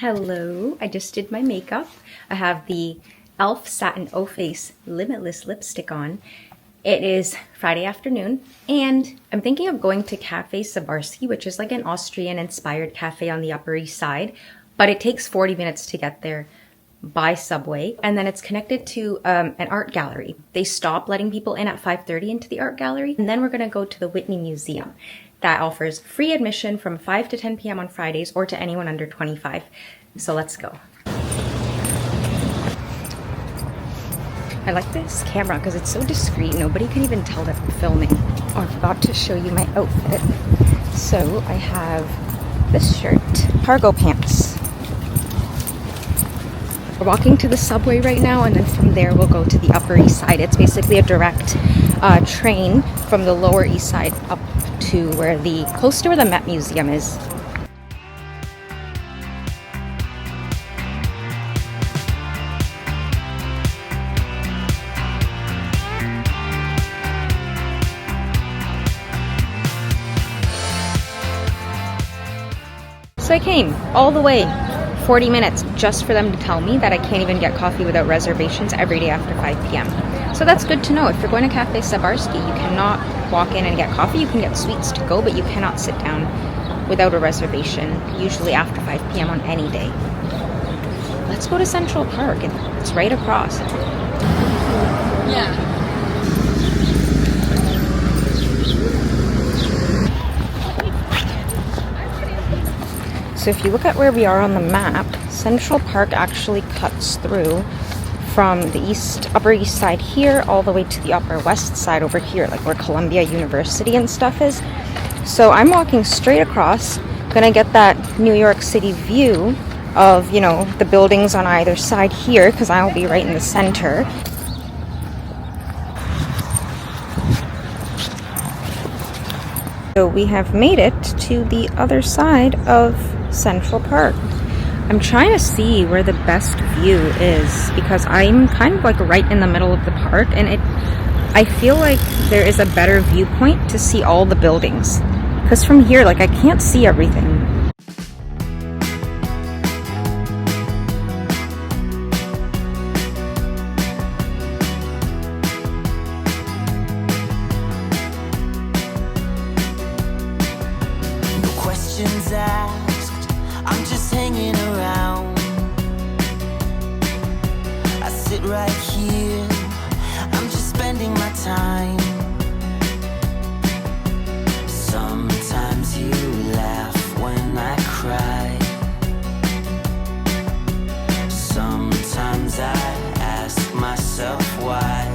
Hello, I just did my makeup. I have the e.l.f. Satin O-Face Limitless lipstick on. It is Friday afternoon, and I'm thinking of going to Cafe Sabarsky, which is like an Austrian-inspired cafe on the Upper East Side, but it takes 40 minutes to get there by subway, and then it's connected to an art gallery. They stop letting people in at 5:30 into the art gallery, and then we're gonna go to the Whitney Museum. That offers free admission from 5 to 10 p.m. on Fridays or to anyone under 25. So let's go. I like this camera because it's so discreet. Nobody can even tell that I'm filming. Oh, I forgot to show you my outfit. So I have this shirt, cargo pants. We're walking to the subway right now, and then from there we'll go to the Upper East Side. It's basically a direct train from the Lower East Side up to close to where the Met Museum is. So I came all the way 40 minutes just for them to tell me that I can't even get coffee without reservations every day after 5 p.m. So that's good to know. If you're going to Cafe Sabarsky, you cannot walk in and get coffee. You can get sweets to go, but you cannot sit down without a reservation, usually after 5 p.m. on any day. Let's go to Central Park. It's right across. Yeah. So if you look at where we are on the map, Central Park actually cuts through from the Upper East Side here all the way to the Upper West Side over here, like where Columbia University and stuff is. So I'm walking straight across, gonna get that New York City view of, the buildings on either side here, because I'll be right in the center. So we have made it to the other side of Central Park. I'm trying to see where the best view is because I'm kind of like right in the middle of the park, and I feel like there is a better viewpoint to see all the buildings, because from here, I can't see everything. No questions asked, I'm just hanging around. I sit right here, I'm just spending my time. Sometimes you laugh when I cry. Sometimes I ask myself why.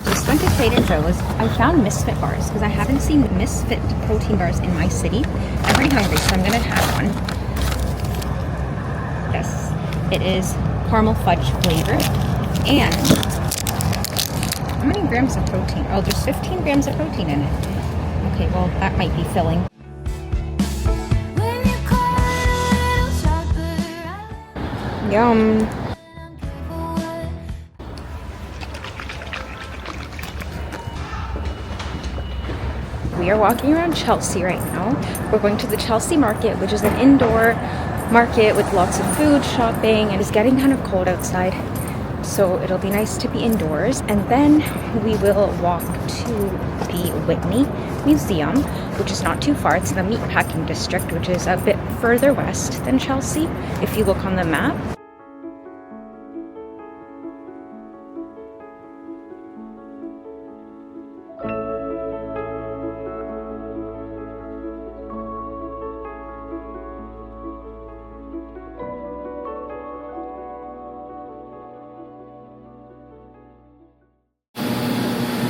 Just went to Trader Joe's. I found Misfit bars because I haven't seen Misfit protein bars in my city. I'm pretty hungry, so I'm gonna have one. Yes, it is caramel fudge flavored. And how many grams of protein? Oh, there's 15 grams of protein in it. Okay, well, that might be filling. Yum. We are walking around Chelsea right now. We're going to the Chelsea Market, which is an indoor market with lots of food, shopping, and it's getting kind of cold outside. So it'll be nice to be indoors. And then we will walk to the Whitney Museum, which is not too far. It's in the meatpacking district, which is a bit further west than Chelsea, if you look on the map.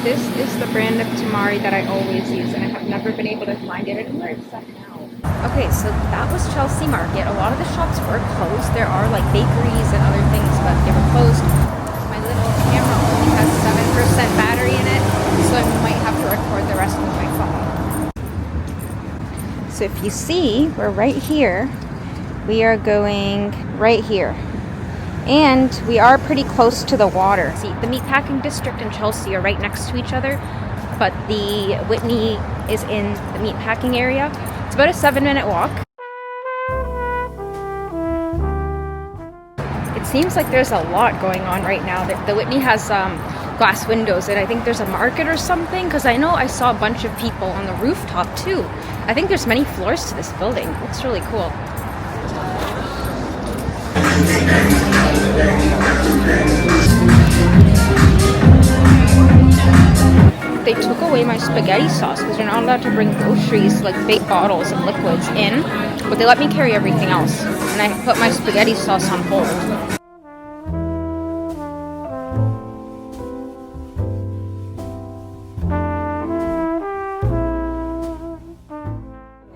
This is the brand of tamari that I always use, and I have never been able to find it anywhere except now. Okay, so that was Chelsea Market. A lot of the shops were closed. There are bakeries and other things, but they were closed. My little camera only has 7% battery in it, so I might have to record the rest with my phone. So if you see, we're right here. We are going right here. And we are pretty close to the water. See, the meatpacking district and Chelsea are right next to each other, but the Whitney is in the meatpacking area. It's about a 7-minute walk. seems like there's a lot going on right now. The Whitney has glass windows, and I think there's a market or something, because I know I saw a bunch of people on the rooftop too. I think there's many floors to this building. It looks really cool. They took away my spaghetti sauce because you're not allowed to bring groceries, like big bottles of liquids in, but they let me carry everything else, and I put my spaghetti sauce on hold.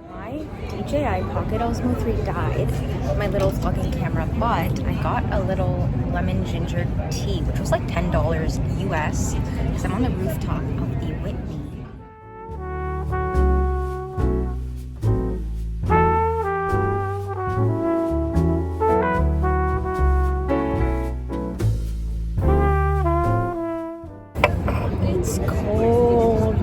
My DJI Pocket Osmo 3 died, my little vlogging camera, but I got a little lemon ginger tea, which was like $10 US, because I'm on the rooftop of the Whitney. It's cold.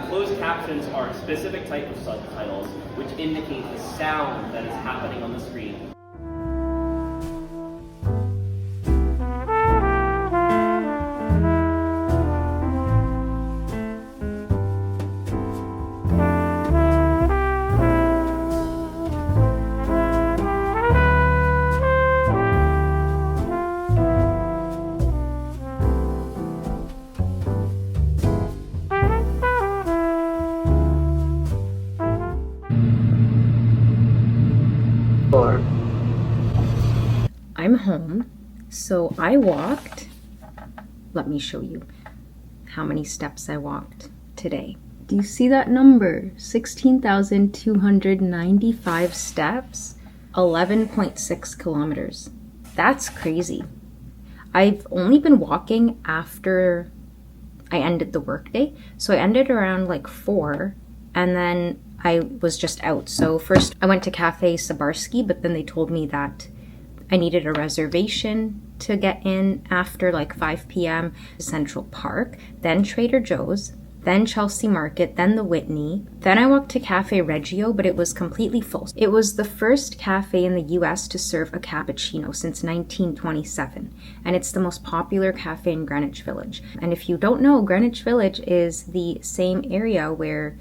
Closed captions are a specific type of subtitles which indicate the sound that is happening on the screen. I'm home, so I walked. Let me show you how many steps I walked today. Do you see that number? 16,295 steps, 11.6 kilometers. That's crazy. I've only been walking after I ended the workday. So I ended around like 4, and then I was just out. So first I went to Cafe Sabarsky, but then they told me that I needed a reservation to get in after like 5 p.m. Central Park, then Trader Joe's, then Chelsea Market, then the Whitney. Then I walked to Cafe Reggio, but it was completely full. It was the first cafe in the US to serve a cappuccino since 1927, and it's the most popular cafe in Greenwich Village. And if you don't know, Greenwich Village is the same area where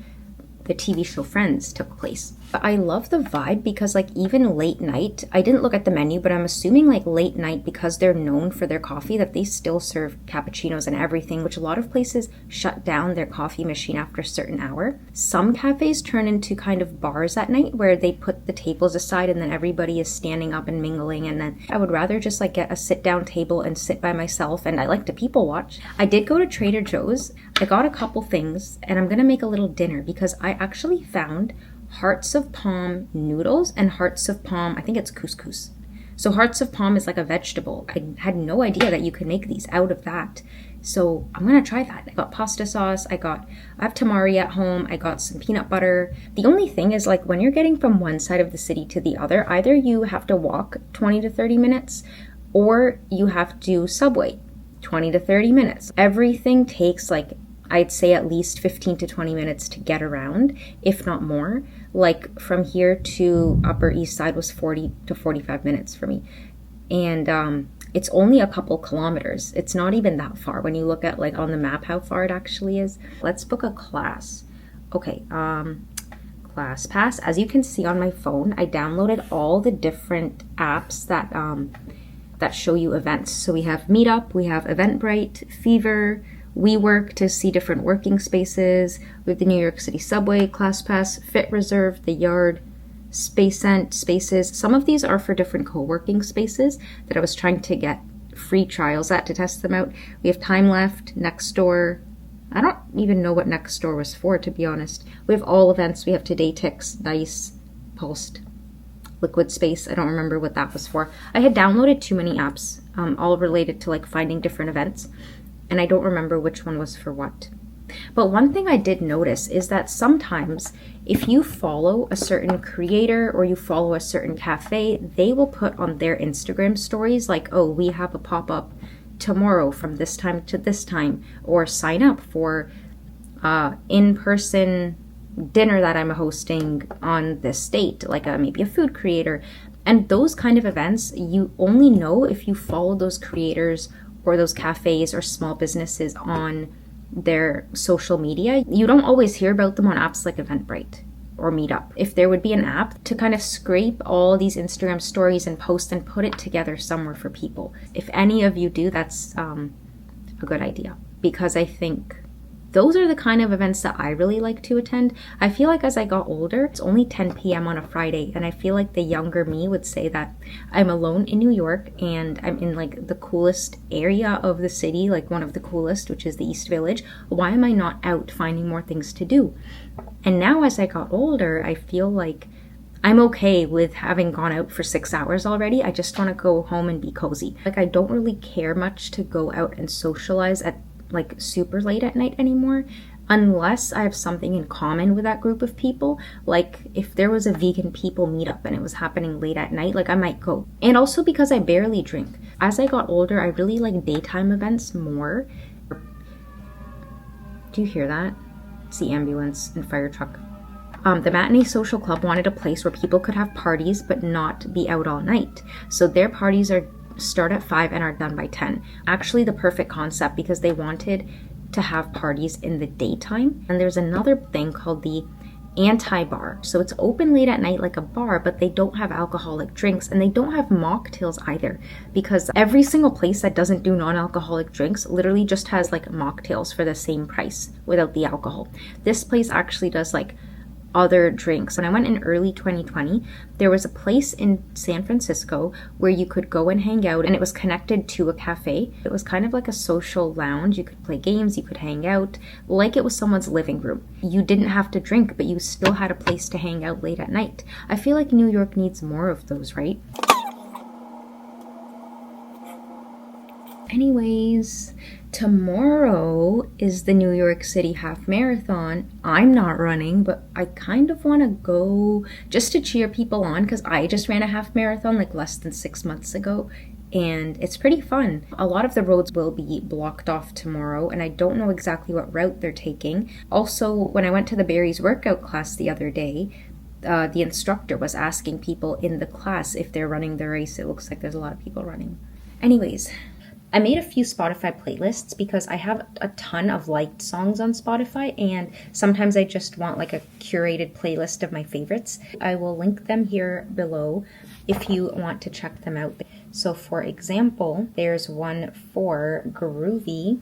the TV show Friends took place. But I love the vibe because like even late night, I didn't look at the menu, but I'm assuming like late night, because they're known for their coffee, that they still serve cappuccinos and everything, which a lot of places shut down their coffee machine after a certain hour. Some cafes turn into kind of bars at night where they put the tables aside and then everybody is standing up and mingling, and then I would rather just like get a sit down table and sit by myself, and I like to people watch. I did go to Trader Joe's. I got a couple things, and I'm gonna make a little dinner because I actually found hearts of palm noodles and hearts of palm, I think it's couscous. So hearts of palm is like a vegetable. I had no idea that you could make these out of that. So I'm gonna try that. I got pasta sauce, I have tamari at home, I got some peanut butter. The only thing is like when you're getting from one side of the city to the other, either you have to walk 20 to 30 minutes or you have to subway 20 to 30 minutes. Everything takes like, I'd say at least 15 to 20 minutes to get around, if not more. Like from here to Upper East Side was 40 to 45 minutes for me. And it's only a couple kilometers. It's not even that far when you look at like on the map how far it actually is. Let's book a class. Okay, class pass. As you can see on my phone, I downloaded all the different apps that that show you events. So we have Meetup, we have Eventbrite, Fever, WeWork to see different working spaces. We have the New York City Subway, ClassPass, Fit Reserve, The Yard, Spaces. Some of these are for different co-working spaces that I was trying to get free trials at to test them out. We have Time Left, Nextdoor. I don't even know what Nextdoor was for, to be honest. We have all events. We have Today Ticks, Dice, Pulsed, Liquid Space. I don't remember what that was for. I had downloaded too many apps, all related to like finding different events, and I don't remember which one was for what. But one thing I did notice is that sometimes if you follow a certain creator or you follow a certain cafe, they will put on their Instagram stories like, oh, we have a pop-up tomorrow from this time to this time, or sign up for in-person dinner that I'm hosting on this date, like maybe a food creator. And those kind of events, you only know if you follow those creators or those cafes or small businesses on their social media. You don't always hear about them on apps like Eventbrite or Meetup. If there would be an app to kind of scrape all these Instagram stories and post and put it together somewhere for people. If any of you do, that's a good idea, because I think those are the kind of events that I really like to attend. I feel like as I got older, it's only 10 p.m. on a Friday, and I feel like the younger me would say that I'm alone in New York and I'm in like the coolest area of the city, like one of the coolest, which is the East Village. Why am I not out finding more things to do? And now as I got older, I feel like I'm okay with having gone out for 6 hours already. I just want to go home and be cozy. Like, I don't really care much to go out and socialize at like super late at night anymore, unless I have something in common with that group of people. Like if there was a vegan people meetup and it was happening late at night, like I might go. And also because I barely drink. As I got older, I really like daytime events more. Do you hear that? It's the ambulance and fire truck. The Matinee Social Club wanted a place where people could have parties but not be out all night. So their parties start at 5 and are done by 10. Actually, the perfect concept, because they wanted to have parties in the daytime. And there's another thing called the anti-bar. So it's open late at night like a bar, but they don't have alcoholic drinks, and they don't have mocktails either, because every single place that doesn't do non-alcoholic drinks literally just has like mocktails for the same price without the alcohol. This place actually does like other drinks. When I went in early 2020, there was a place in San Francisco where you could go and hang out, and it was connected to a cafe. It was kind of like a social lounge. You could play games, you could hang out, like it was someone's living room. You didn't have to drink, but you still had a place to hang out late at night. I feel like New York needs more of those, right? Anyways, tomorrow is the New York City Half Marathon. I'm not running, but I kind of want to go just to cheer people on, because I just ran a half marathon like less than 6 months ago, and it's pretty fun. A lot of the roads will be blocked off tomorrow, and I don't know exactly what route they're taking. Also, when I went to the Barry's workout class the other day, the instructor was asking people in the class if they're running the race. It looks like there's a lot of people running. Anyways, I made a few Spotify playlists because I have a ton of liked songs on Spotify, and sometimes I just want like a curated playlist of my favorites. I will link them here below if you want to check them out. So for example, there's one for Groovy,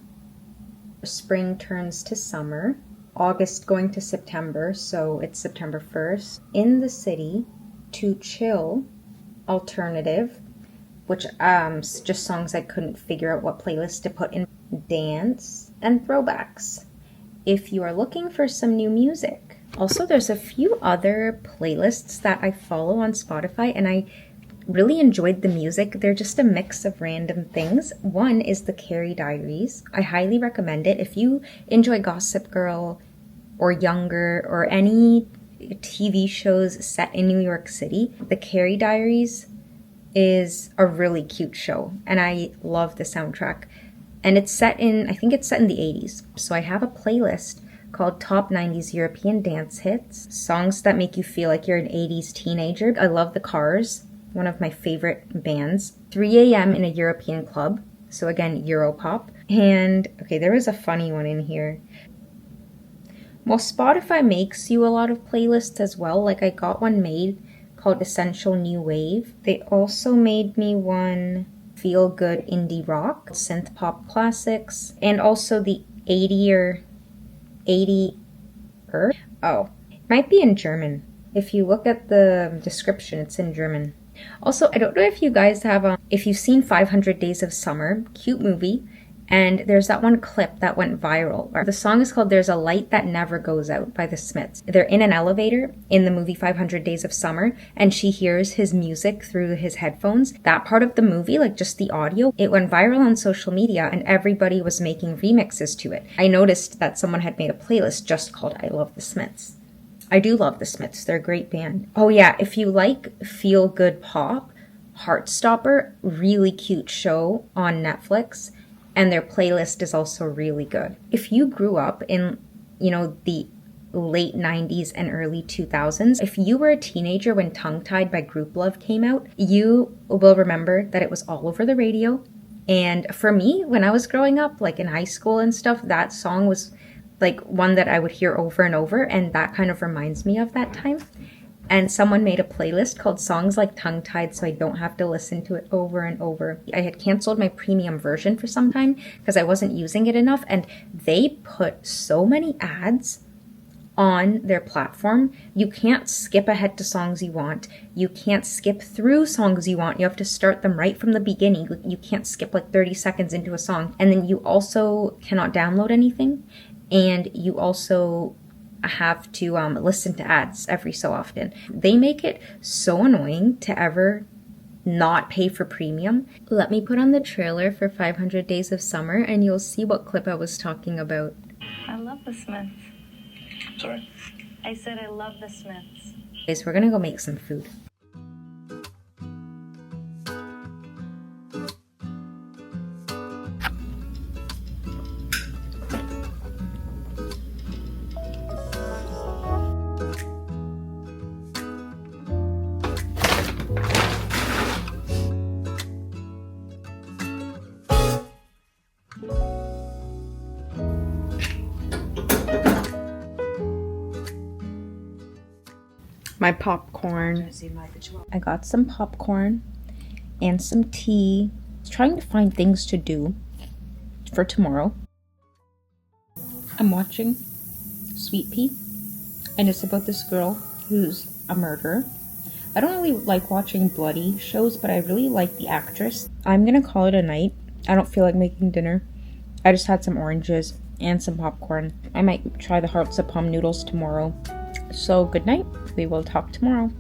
Spring Turns to Summer, August going to September, so it's September 1st, In the City, To Chill, Alternative, which just songs I couldn't figure out what playlist to put in, Dance, and Throwbacks, if you are looking for some new music. Also, there's a few other playlists that I follow on Spotify, and I really enjoyed the music. They're just a mix of random things. One is the Diaries. I highly recommend it. If you enjoy Gossip Girl or Younger or any TV shows set in New York City, the Diaries is a really cute show, and I love the soundtrack. And it's set in, I think it's set in the 80s. So I have a playlist called Top 90s European Dance Hits, songs that make you feel like you're an 80s teenager. I love the Cars, one of my favorite bands. 3 a.m. in a European club, so again, Europop. And okay, there was a funny one in here. Well, Spotify makes you a lot of playlists as well. Like I got one made called Essential New Wave. They also made me one feel good indie rock, synth pop classics, and also the 80 Oh, it might be in German. If you look at the description, it's in German. Also, I don't know if you guys have, if you've seen 500 Days of Summer, cute movie, and there's that one clip that went viral. The song is called There's a Light That Never Goes Out by the Smiths. They're in an elevator in the movie 500 Days of Summer, and she hears his music through his headphones. That part of the movie, like just the audio, it went viral on social media, and everybody was making remixes to it. I noticed that someone had made a playlist just called I Love the Smiths. I do love the Smiths. They're a great band. Oh yeah, if you like feel-good pop, Heartstopper, really cute show on Netflix. And their playlist is also really good. If you grew up in, the late 90s and early 2000s. If you were a teenager when Tongue Tied by Group Love came out, you will remember that it was all over the radio. And for me, when I was growing up, like in high school and stuff, that song was like one that I would hear over and over, and that kind of reminds me of that time. And someone made a playlist called Songs Like Tongue Tied, so I don't have to listen to it over and over. I had canceled my premium version for some time because I wasn't using it enough, and they put so many ads on their platform. You can't skip ahead to songs you want. You can't skip through songs you want. You have to start them right from the beginning. You can't skip like 30 seconds into a song. And then you also cannot download anything. And you also have to listen to ads every so often. They make it so annoying to ever not pay for premium. Let me put on the trailer for 500 Days of Summer and you'll see what clip I was talking about. I love the Smiths. Sorry? I said I love the Smiths. Okay, so we're gonna go make some food. My popcorn. I got some popcorn and some tea. I was trying to find things to do for tomorrow. I'm watching Sweet Pea, and it's about this girl who's a murderer. I don't really like watching bloody shows, but I really like the actress. I'm gonna call it a night. I don't feel like making dinner. I just had some oranges and some popcorn. I might try the hearts of palm noodles tomorrow. So good night. We will talk tomorrow.